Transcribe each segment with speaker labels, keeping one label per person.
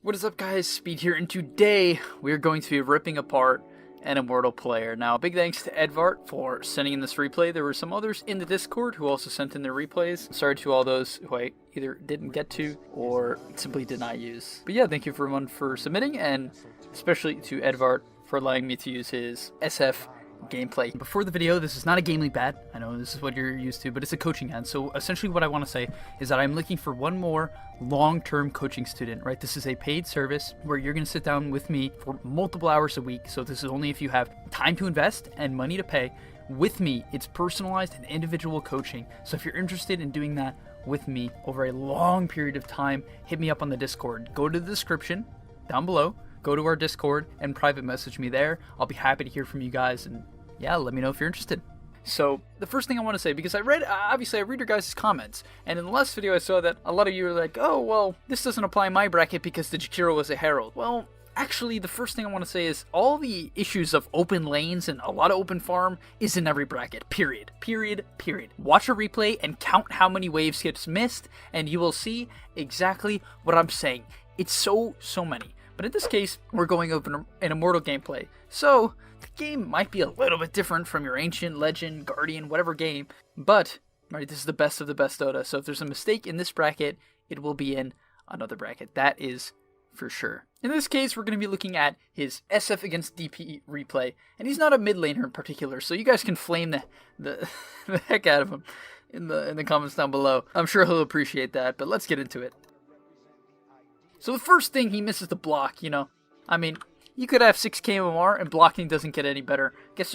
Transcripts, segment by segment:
Speaker 1: What is up, guys? Speed here, and today we're going to be ripping apart an Immortal player. Now, big thanks to Edvart for sending in this replay. There were some others in the Discord who also sent in their replays. Sorry to all those who I either didn't get to or simply did not use. But yeah, thank you everyone for submitting, and especially to Edvart for allowing me to use his SF gameplay. Before the video, this is not a Game League ad. I know this is what you're used to, but it's a coaching ad. So essentially what I want to say is that I'm looking for one more long-term coaching student, right? This is a paid service where you're going to sit down with me for multiple hours a week. So this is only if you have time to invest and money to pay. With me, it's personalized and individual coaching. So if you're interested in doing that with me over a long period of time, hit me up on the Discord. Go to the description down below. Go to our Discord and private message me there. I'll be happy to hear from you guys, and yeah, let me know if you're interested. So the first thing I want to say, because I read your guys' comments, and in the last video I saw that a lot of you were like, oh, well, this doesn't apply in my bracket because the Jakiro was a Herald. Well, actually, the first thing I want to say is all the issues of open lanes and a lot of open farm is in every bracket, period. Watch a replay and count how many waves gets missed, and you will see exactly what I'm saying. It's so many. But in this case, we're going over an Immortal gameplay. So, the game might be a little bit different from your Ancient, Legend, Guardian, whatever game. But, right, this is the best of the best Dota. So if there's a mistake in this bracket, it will be in another bracket. That is for sure. In this case, we're going to be looking at his SF against DP replay. And he's not a mid laner in particular, so you guys can flame the heck out of him in the comments down below. I'm sure he'll appreciate that, but let's get into it. So the first thing, he misses the block, you know. I mean, you could have 6k MMR and blocking doesn't get any better. I guess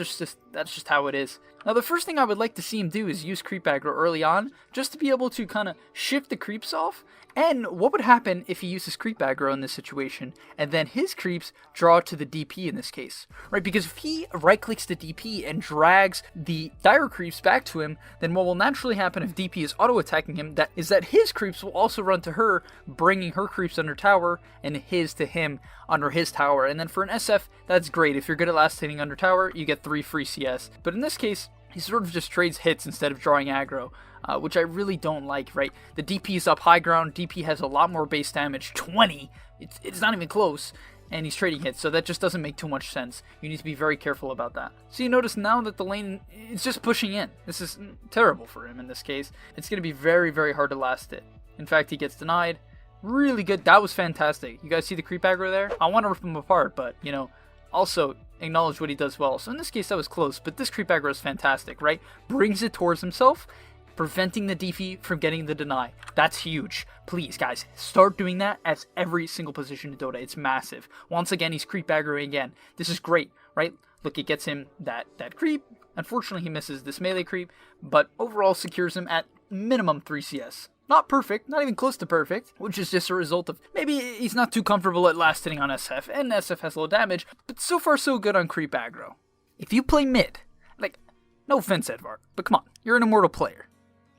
Speaker 1: that's just how it is. Now the first thing I would like to see him do is use creep aggro early on, just to be able to kind of shift the creeps off. And what would happen if he uses creep aggro in this situation, and then his creeps draw to the DP in this case, right? Because if he right-clicks the DP and drags the dire creeps back to him, then what will naturally happen if DP is auto-attacking him, that his creeps will also run to her, bringing her creeps under tower, and his to him under his tower. And then for an SF, that's great. If you're good at last hitting under tower, you get 3 free CS. But in this case, he sort of just trades hits instead of drawing aggro, which I really don't like, right? The DP is up high ground, DP has a lot more base damage, 20, it's not even close, and he's trading hits, so that just doesn't make too much sense. You need to be very careful about that. So you notice now that the lane is just pushing in. This is terrible for him in this case. It's going to be very hard to last it. In fact, he gets denied. Really good, that was fantastic. You guys see the creep aggro there? I want to rip him apart, but, you know, also acknowledge what he does well. So in this case, that was close, but this creep aggro is fantastic, right? Brings it towards himself, preventing the DP from getting the deny. That's huge. Please, guys, start doing that at every single position in Dota. It's massive. Once again, he's creep aggroing again. This is great, right? Look, it gets him that creep. Unfortunately, he misses this melee creep, but overall secures him at minimum 3 CS. Not perfect, not even close to perfect, which is just a result of maybe he's not too comfortable at last hitting on SF, and SF has low damage, but so far so good on creep aggro. If you play mid, like, no offense, Edvard, but come on, you're an Immortal player.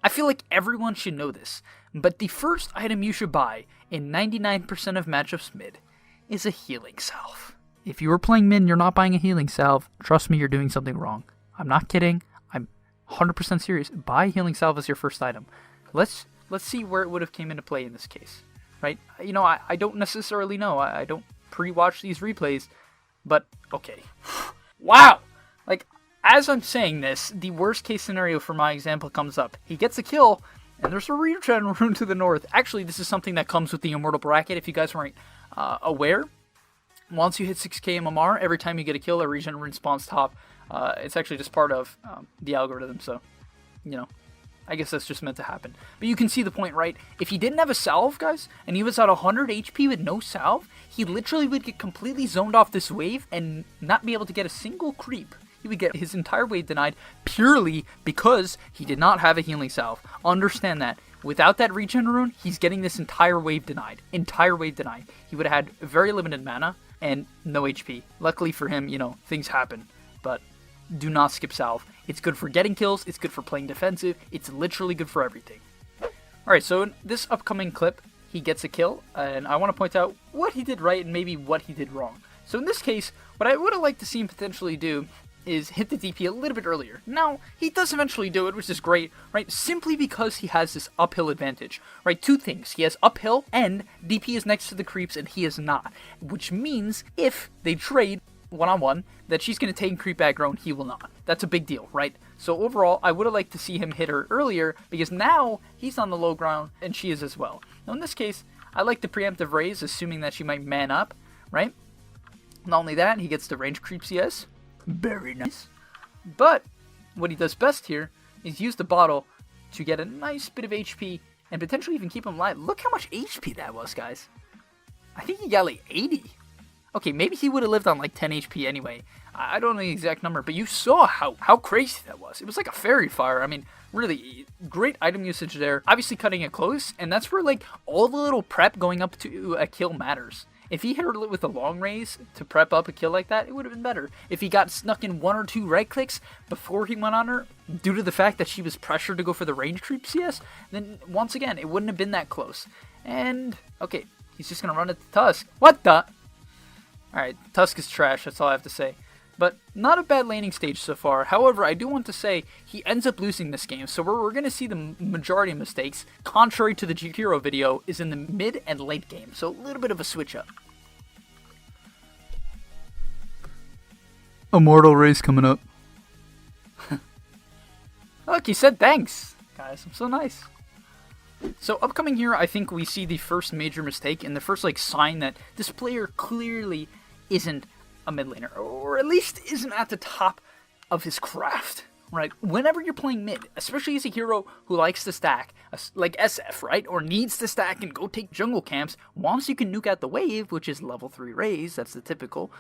Speaker 1: I feel like everyone should know this, but the first item you should buy in 99% of matchups mid is a healing salve. If you are playing mid and you're not buying a healing salve, trust me, you're doing something wrong. I'm not kidding, I'm 100% serious. Buy a healing salve as your first item. Let's see where it would have came into play in this case, right? You know, I don't necessarily know. I don't pre-watch these replays, but okay. Wow! Like, as I'm saying this, the worst case scenario for my example comes up. He gets a kill, and there's a regen rune to the north. Actually, this is something that comes with the Immortal bracket, if you guys weren't aware. Once you hit 6k MMR, every time you get a kill, a regen rune spawns top. It's actually just part of the algorithm, so, you know. I guess that's just meant to happen. But you can see the point, right? If he didn't have a salve, guys, and he was at 100 HP with no salve, he literally would get completely zoned off this wave and not be able to get a single creep. He would get his entire wave denied purely because he did not have a healing salve. Understand that. Without that regen rune, he's getting this entire wave denied. Entire wave denied. He would have had very limited mana and no HP. Luckily for him, you know, things happen. But do not skip salve. It's good for getting kills, it's good for playing defensive, it's literally good for everything. Alright, so in this upcoming clip, he gets a kill, and I want to point out what he did right and maybe what he did wrong. So in this case, what I would have liked to see him potentially do is hit the DP a little bit earlier. Now, he does eventually do it, which is great, right? Simply because he has this uphill advantage, right? Two things. He has uphill, and DP is next to the creeps, and he is not. Which means, if they trade one-on-one, that she's going to take creep aggro, and he will not. That's a big deal, right? So overall, I would have liked to see him hit her earlier, because now he's on the low ground, and she is as well. Now, in this case, I like the preemptive raise, assuming that she might man up, right? Not only that, he gets the range creep CS. Very nice. But what he does best here is use the bottle to get a nice bit of HP and potentially even keep him alive. Look how much HP that was, guys. I think he got like 80. Okay, maybe he would have lived on like 10 HP anyway. I don't know the exact number, but you saw how crazy that was. It was like a fairy fire. I mean, really, great item usage there. Obviously cutting it close, and that's where like all the little prep going up to a kill matters. If he hit her with a long raise to prep up a kill like that, it would have been better. If he got snuck in 1 or 2 right clicks before he went on her, due to the fact that she was pressured to go for the range creep CS, then once again, it wouldn't have been that close. And, okay, he's just going to run at the Tusk. What the? Alright, Tusk is trash, that's all I have to say. But not a bad laning stage so far. However, I do want to say he ends up losing this game. So where we're going to see the majority of mistakes, contrary to the Shihiro video, is in the mid and late game. So a little bit of a switch up. Immortal race coming up. Look, he said thanks. Guys, I'm so nice. So upcoming here, I think we see the first major mistake and the first like sign that this player clearly isn't a mid laner, or at least isn't at the top of his craft, right? Whenever you're playing mid, especially as a hero who likes to stack, like SF, right? Or needs to stack and go take jungle camps, once you can nuke out the wave, which is level 3 raise, that's the typical,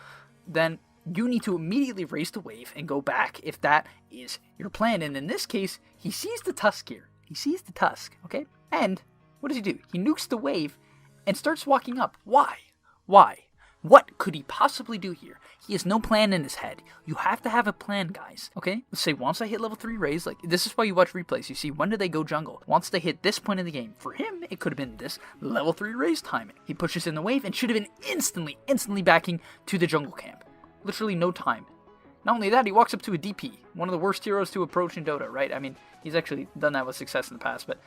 Speaker 1: then you need to immediately raise the wave and go back if that is your plan. And in this case, he sees the Tusk here. He sees the Tusk, okay? And what does he do? He nukes the wave and starts walking up. Why? Why? What could he possibly do here? He has no plan in his head. You have to have a plan, guys. Okay? Let's say once I hit level 3 raise, like this is why you watch replays. You see when do they go jungle? Once they hit this point in the game. For him, it could have been this level 3 raise timing. He pushes in the wave and should have been instantly backing to the jungle camp. Literally no time. Not only that, he walks up to a DP. One of the worst heroes to approach in Dota, right? I mean, he's actually done that with success in the past, but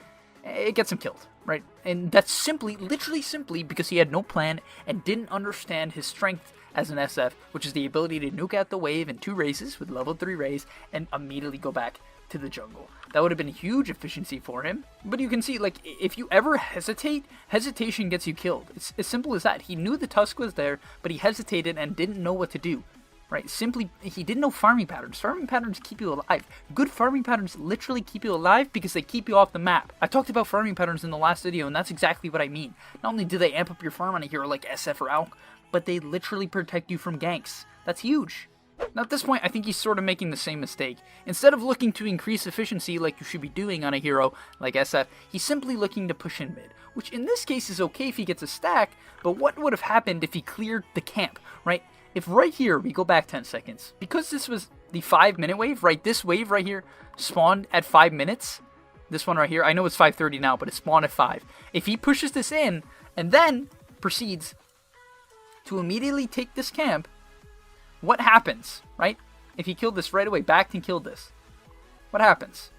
Speaker 1: it gets him killed, right? And that's simply, literally simply, because he had no plan and didn't understand his strength as an SF, which is the ability to nuke out the wave in 2 raises with level 3 raise and immediately go back to the jungle. That would have been a huge efficiency for him. But you can see, like, if you ever hesitate, hesitation gets you killed. It's as simple as that. He knew the Tusk was there, but he hesitated and didn't know what to do. Right, simply, he didn't know farming patterns. Farming patterns keep you alive. Good farming patterns literally keep you alive because they keep you off the map. I talked about farming patterns in the last video, and that's exactly what I mean. Not only do they amp up your farm on a hero like SF or Alk, but they literally protect you from ganks. That's huge. Now at this point, I think he's sort of making the same mistake. Instead of looking to increase efficiency like you should be doing on a hero like SF, he's simply looking to push in mid. Which in this case is okay if he gets a stack, but what would have happened if he cleared the camp, right? If right here, we go back 10 seconds, because this was the 5-minute wave, right? This wave right here spawned at 5 minutes. This one right here, I know it's 5:30 now, but it spawned at 5. If he pushes this in, and then proceeds to immediately take this camp, what happens, right? If he killed this right away, backed and killed this, what happens?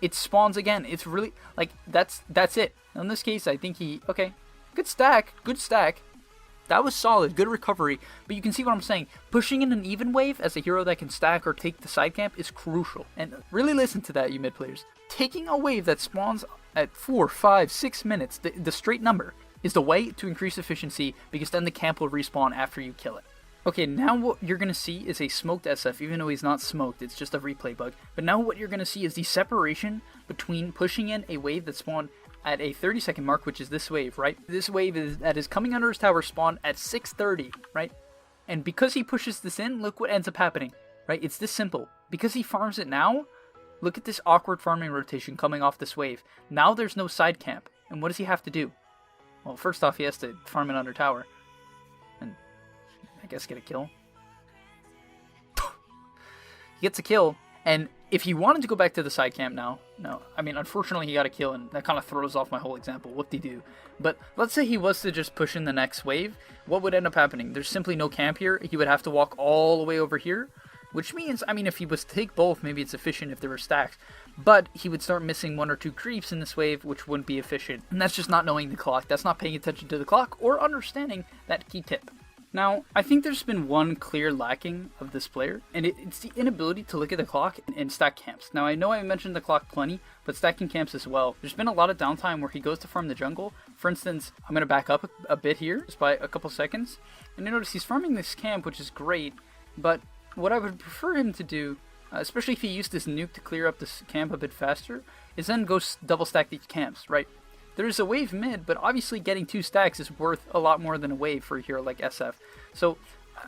Speaker 1: It spawns again. It's really, like, that's it. In this case, I think okay, good stack. That was solid, good recovery, but you can see what I'm saying. Pushing in an even wave as a hero that can stack or take the side camp is crucial. And really listen to that, you mid players. Taking a wave that spawns at 4, 5, 6 minutes, the straight number, is the way to increase efficiency, because then the camp will respawn after you kill it. Okay, now what you're going to see is a smoked SF, even though he's not smoked, it's just a replay bug. But now what you're going to see is the separation between pushing in a wave that spawned at a 30-second mark, which is this wave, right? This wave that is coming under his tower spawn at 6:30, right? And because he pushes this in, look what ends up happening, right? It's this simple. Because he farms it now, look at this awkward farming rotation coming off this wave. Now there's no side camp. And what does he have to do? Well, first off, he has to farm it under tower. And I guess get a kill. He gets a kill, and if he wanted to go back to the side camp now, no. I mean, unfortunately, he got a kill, and that kind of throws off my whole example. Whoop-de-doo. But let's say he was to just push in the next wave. What would end up happening? There's simply no camp here. He would have to walk all the way over here Which means, I mean, if he was to take both, maybe it's efficient if there were stacks. But he would start missing 1 or 2 creeps in this wave, which wouldn't be efficient. And that's just not knowing the clock. That's not paying attention to the clock or understanding that key tip. Now, I think there's been one clear lacking of this player, and it's the inability to look at the clock and stack camps. Now, I know I mentioned the clock plenty, but stacking camps as well. There's been a lot of downtime where he goes to farm the jungle. For instance, I'm going to back up a bit here, just by a couple seconds. And you notice he's farming this camp, which is great, but what I would prefer him to do, especially if he used this nuke to clear up this camp a bit faster, is then go double stack these camps, right? There's a wave mid, but obviously getting 2 stacks is worth a lot more than a wave for a hero like SF. So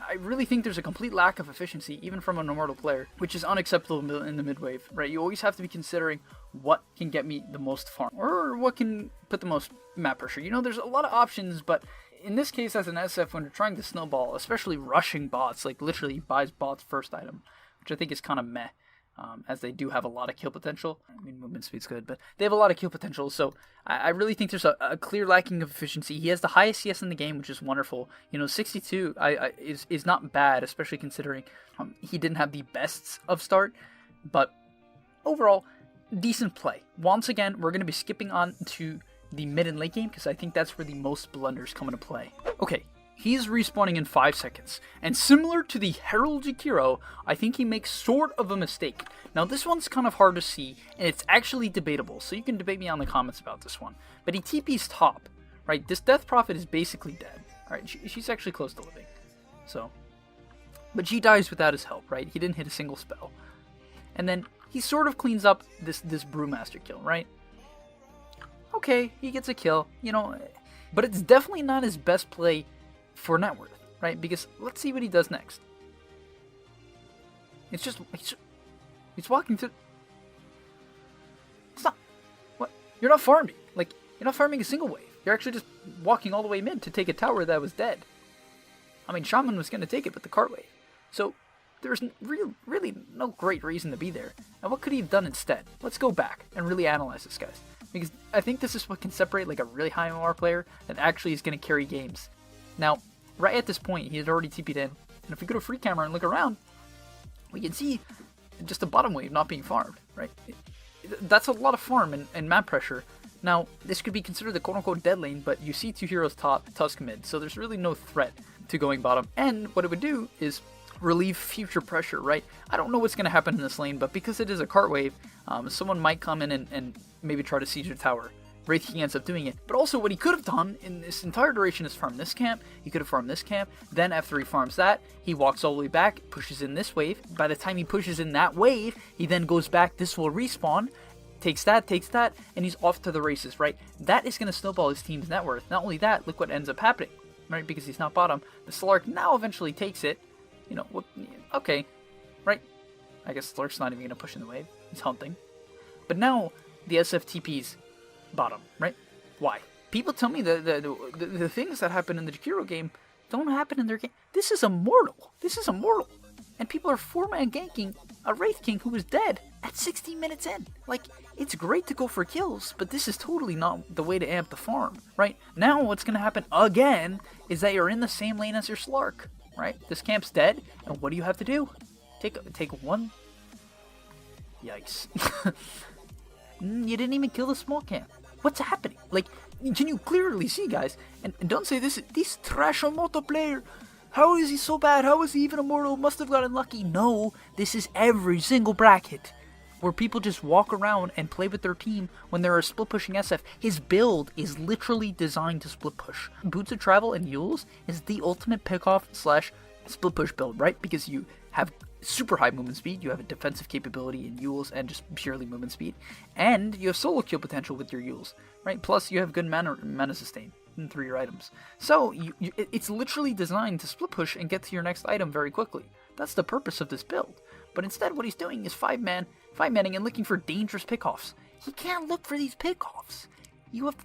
Speaker 1: I really think there's a complete lack of efficiency, even from an Immortal player, which is unacceptable in the mid wave, right? You always have to be considering what can get me the most farm, or what can put the most map pressure. You know, there's a lot of options, but in this case, as an SF, when you're trying to snowball, especially rushing bots, like literally buys bots first item, which I think is kind of meh. As they do have a lot of kill potential. I mean, movement speed's good, but they have a lot of kill potential, so I really think there's a clear lacking of efficiency. He has the highest CS in the game, which is wonderful. You know, 62 is not bad, especially considering he didn't have the bests of start, but overall, decent play. Once again, we're going to be skipping on to the mid and late game, because I think that's where the most blunders come into play. Okay. He's respawning in 5 seconds, and similar to the heraldic hero, I think he makes sort of a mistake. Now this one's kind of hard to see, and it's actually debatable, so you can debate me on the comments about this one. But he TP's top, right? This Death Prophet is basically dead, right? She's actually close to living, so. But she dies without his help, right? He didn't hit a single spell. And then he sort of cleans up this Brewmaster kill, right? Okay, he gets a kill, you know, but it's definitely not his best play for net worth, right? Because let's see what he does next. It's just he's walking to. It's not what you're not farming. Like you're not farming a single wave. You're actually just walking all the way mid to take a tower that was dead. I mean, Shaman was going to take it with the cart wave, so there's really no great reason to be there. And what could he have done instead? Let's go back and really analyze this, guys, because I think this is what can separate like a really high MMR player that actually is going to carry games. Now, right at this point, he had already TP'd in, and if we go to free camera and look around, we can see just a bottom wave not being farmed, right? That's a lot of farm and map pressure. Now, this could be considered the quote-unquote dead lane, but you see 2 heroes top, Tusk mid, so there's really no threat to going bottom, and what it would do is relieve future pressure, right? I don't know what's going to happen in this lane, but because it is a cart wave, someone might come in and maybe try to siege the tower. Wraith King ends up doing it. But also what he could have done in this entire duration is farm this camp. He could have farmed this camp. Then after he farms that, he walks all the way back, pushes in this wave. By the time he pushes in that wave, he then goes back. This will respawn. Takes that, and he's off to the races, right? That is going to snowball his team's net worth. Not only that, look what ends up happening, right? Because he's not bottom. The Slark now eventually takes it. You know, okay, right? I guess Slark's not even going to push in the wave. He's hunting. But now the SFTP's bottom, right? Why? People tell me the things that happen in the Jakiro game don't happen in their game. This is Immortal. And people are 4-man ganking a Wraith King who was dead at 60 minutes in. Like, it's great to go for kills, but this is totally not the way to amp the farm, right? Now what's going to happen again is that you're in the same lane as your Slark, right? This camp's dead, and what do you have to do? Take one. Yikes. You didn't even kill the small camp. What's happening? Like, can you clearly see, guys? And don't say this trash Immortal player. How is he so bad? How is he even Immortal? Must have gotten lucky. No, this is every single bracket where people just walk around and play with their team when they're split pushing SF. His build is literally designed to split push. Boots of Travel and Yules is the ultimate pickoff / split push build, right? Because you have super high movement speed, you have a defensive capability in Yules and just purely movement speed, and you have solo kill potential with your Yules, right? Plus you have good mana sustain through your items. So it's literally designed to split push and get to your next item very quickly. That's the purpose of this build. But instead what he's doing is 5-manning and looking for dangerous pickoffs. He can't look for these pickoffs. You have,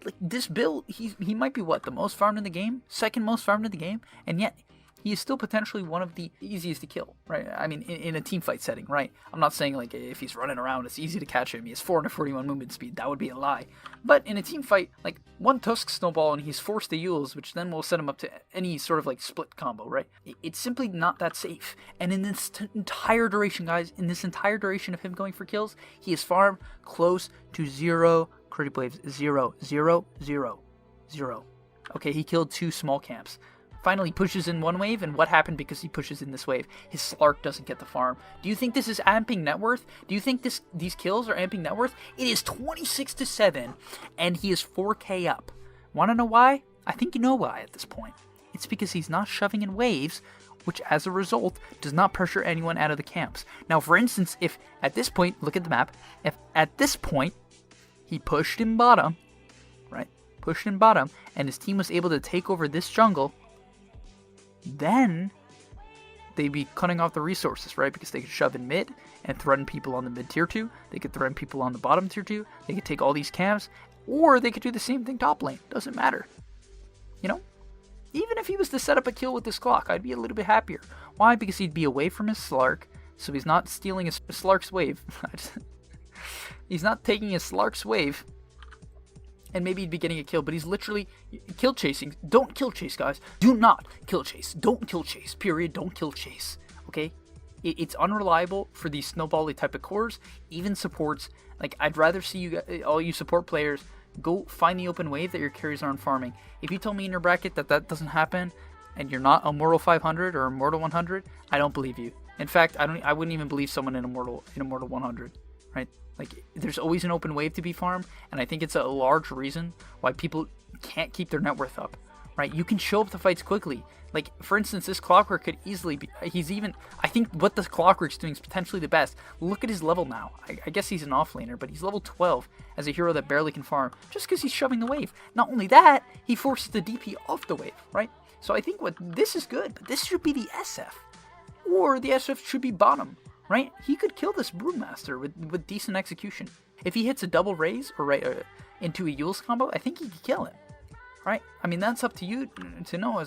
Speaker 1: like, this build, he might be what, the most farmed in the game? Second most farmed in the game? And yet he is still potentially one of the easiest to kill, right? I mean, in a team fight setting, right? I'm not saying like if he's running around, it's easy to catch him. He has 441 movement speed. That would be a lie. But in a team fight, like one Tusk snowball and he's forced to Yules, which then will set him up to any sort of like split combo, right? It's simply not that safe. And in this entire duration, guys, in this entire duration of him going for kills, he has farmed close to 0 critical waves. 0, 0, 0, 0. Okay, he killed 2 small camps. Finally pushes in 1 wave, and what happened because he pushes in this wave? His Slark doesn't get the farm. Do you think this is amping net worth? Do you think these kills are amping net worth? It is 26-7, and he is 4k up. Want to know why? I think you know why at this point. It's because he's not shoving in waves, which as a result does not pressure anyone out of the camps. Now, for instance, if at this point, look at the map, if at this point he pushed in bottom, right? Pushed in bottom, and his team was able to take over this jungle, then they'd be cutting off the resources, right? Because they could shove in mid and threaten people on the mid tier 2. They could threaten people on the bottom tier 2. They could take all these camps, or they could do the same thing top lane. Doesn't matter. You know? Even if he was to set up a kill with this clock, I'd be a little bit happier. Why? Because he'd be away from his Slark, so he's not stealing his Slark's wave. He's not taking his Slark's wave, and maybe he'd be getting a kill, but he's literally kill chasing. Don't kill chase, guys. Do not kill chase. Don't kill chase. Period. Don't kill chase. Okay? It's unreliable for these snowbally type of cores. Even supports. Like, I'd rather see you, all you support players, go find the open wave that your carries aren't farming. If you tell me in your bracket that doesn't happen, and you're not Immortal 500 or Immortal 100, I don't believe you. In fact, I wouldn't even believe someone in Immortal 100, right? Like, there's always an open wave to be farmed, and I think it's a large reason why people can't keep their net worth up, right? You can show up the fights quickly. Like, for instance, this Clockwork could easily be, I think what this Clockwork's doing is potentially the best. Look at his level now. I guess he's an offlaner, but he's level 12 as a hero that barely can farm, just because he's shoving the wave. Not only that, he forces the DP off the wave, right? So I think this is good, but this should be the SF. Or the SF should be bottom. Right? He could kill this Broodmaster with decent execution. If he hits a double raise or into a Yules combo, I think he could kill him. Right? I mean, that's up to you to know